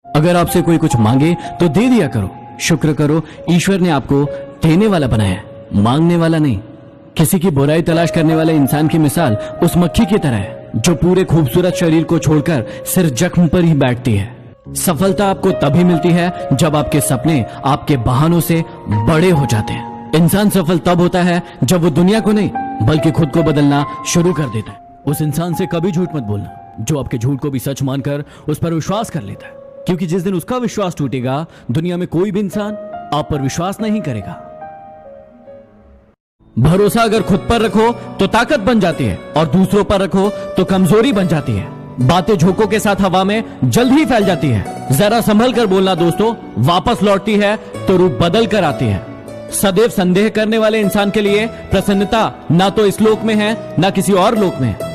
अगर आपसे कोई कुछ मांगे तो दे दिया करो, शुक्र करो ईश्वर ने आपको देने वाला बनाया है, मांगने वाला नहीं। किसी की बुराई तलाश करने वाले इंसान की मिसाल उस मक्खी की तरह है जो पूरे खूबसूरत शरीर को छोड़कर सिर्फ जख्म पर ही बैठती है। सफलता आपको तभी मिलती है जब आपके सपने आपके बहानों से बड़े हो जाते हैं। इंसान सफल तब होता है जब वो दुनिया को नहीं बल्कि खुद को बदलना शुरू कर देता है। उस इंसान से कभी झूठ मत बोलना जो आपके झूठ को भी सच मानकर उस पर विश्वास कर लेता है, क्योंकि जिस दिन उसका विश्वास टूटेगा दुनिया में कोई भी इंसान आप पर विश्वास नहीं करेगा। भरोसा अगर खुद पर रखो तो ताकत बन जाती है और दूसरों पर रखो तो कमजोरी बन जाती है। बातें झोंकों के साथ हवा में जल्द ही फैल जाती है। जरा संभल कर बोलना दोस्तों, वापस लौटती है तो रूप बदल कर आती है। सदैव संदेह करने वाले इंसान के लिए प्रसन्नता ना तो इस लोक में है ना किसी और लोक में है।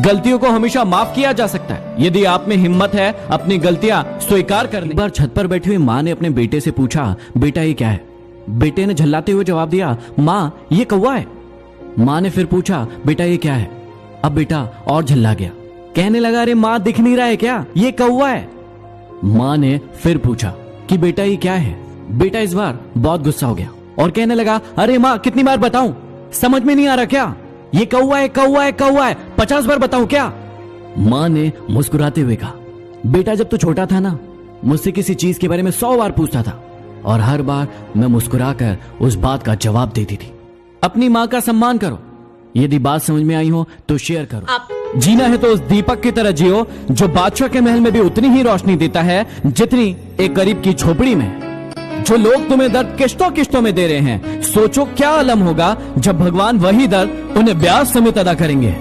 गलतियों को हमेशा माफ किया जा सकता है यदि आप में हिम्मत है अपनी गलतियां स्वीकार करने। एक बार छत पर बैठी हुई मां ने अपने बेटे से पूछा, बेटा ये क्या है? बेटे ने झल्लाते हुए जवाब दिया, मां ये कौवा है। मां ने फिर पूछा, बेटा ये क्या है? अब बेटा और झल्ला गया, कहने लगा, अरे मां दिख नहीं रहा है क्या? ये कौवा है। मां ने फिर पूछा कि बेटा ये क्या है? बेटा इस बार बहुत गुस्सा हो गया और कहने लगा, अरे मां कितनी बार बताऊं, समझ में नहीं आ रहा क्या? ये कौवा है, कौवा है, कौवा है, 50 बार बताऊं क्या? मां ने मुस्कुराते हुए कहा, बेटा जब तू छोटा था ना मुझसे किसी चीज के बारे में 100 बार पूछता था और हर बार मैं मुस्कुराकर उस बात का जवाब देती थी। अपनी मां का सम्मान करो। यदि बात समझ में आई हो तो शेयर करो। जीना है तो उस दीपक की तरह जियो जो बादशाह के महल में भी उतनी ही रोशनी देता है जितनी एक गरीब की झोपड़ी में। जो लोग तुम्हें दर्द किश्तों किश्तों में दे रहे हैं, सोचो क्या अलम होगा जब भगवान वही दर्द उन्हें ब्याज समेत अदा करेंगे।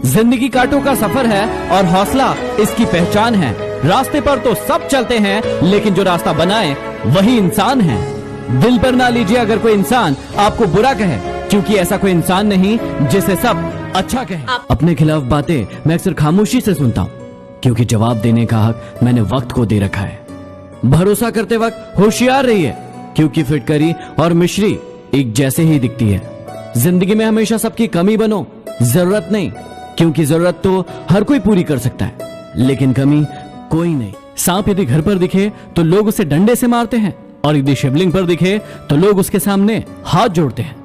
जिंदगी कांटों का सफर है और हौसला इसकी पहचान है। रास्ते पर तो सब चलते हैं लेकिन जो रास्ता बनाए वही इंसान है। दिल पर ना लीजिए अगर कोई इंसान आपको बुरा कहे, क्योंकि ऐसा कोई इंसान नहीं जिसे सब अच्छा कहे। अपने खिलाफ बातें मैं अक्सर खामोशी से सुनता हूँ, क्योंकि जवाब देने का हक मैंने वक्त को दे रखा है। भरोसा करते वक्त होशियार रहिए, क्योंकि फिटकरी और मिश्री एक जैसे ही दिखती है। जिंदगी में हमेशा सबकी कमी बनो, जरूरत नहीं, क्योंकि जरूरत तो हर कोई पूरी कर सकता है लेकिन कमी कोई नहीं। सांप यदि घर पर दिखे तो लोग उसे डंडे से मारते हैं और यदि शिवलिंग पर दिखे तो लोग उसके सामने हाथ जोड़ते हैं।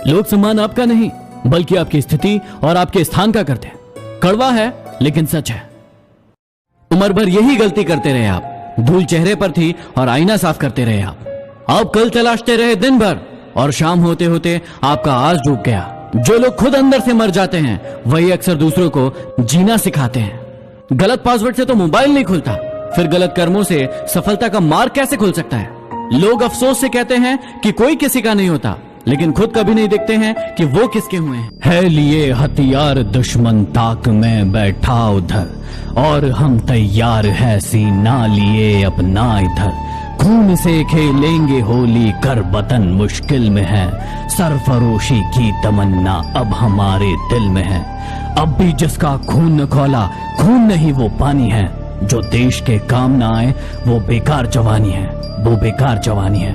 लोग सम्मान आपका नहीं बल्कि आपकी स्थिति और आपके स्थान का करते हैं। कड़वा है लेकिन सच है। उम्र भर यही गलती करते रहे आप, धूल चेहरे पर थी और आईना साफ करते रहे आप कल तलाशते रहे दिन भर और शाम होते होते आपका आज डूब गया। जो लोग खुद अंदर से मर जाते हैं वही अक्सर दूसरों को जीना सिखाते हैं। गलत पासवर्ड से तो मोबाइल नहीं खुलता, फिर गलत कर्मों से सफलता का मार्ग कैसे खुल सकता है? लोग अफसोस से कहते हैं कि कोई किसी का नहीं होता, लेकिन खुद कभी नहीं देखते हैं कि वो किसके हुए हैं। है लिए हथियार दुश्मन ताक में बैठा उधर और हम तैयार है सीना लिए अपना इधर। खून से खेलेंगे होली कर वतन मुश्किल में है, सरफरोशी की तमन्ना अब हमारे दिल में है। अब भी जिसका खून न खौला खून नहीं वो पानी है, जो देश के काम ना आए वो बेकार जवानी है, वो बेकार जवानी है।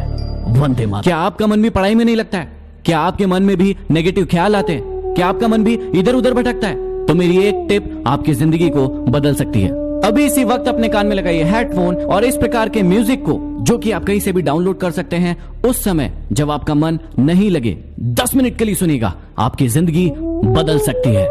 वंदे मातरम। क्या आपका मन भी पढ़ाई में नहीं लगता है? क्या आपके मन में भी नेगेटिव ख्याल आते हैं? क्या आपका मन भी इधर उधर भटकता है? तो मेरी एक टिप आपकी जिंदगी को बदल सकती है। अभी इसी वक्त अपने कान में लगाइए हेडफोन और इस प्रकार के म्यूजिक को, जो कि आप कहीं से भी डाउनलोड कर सकते हैं। उस समय जब आपका मन नहीं लगे 10 मिनट के लिए सुनिएगा, आपकी जिंदगी बदल सकती है।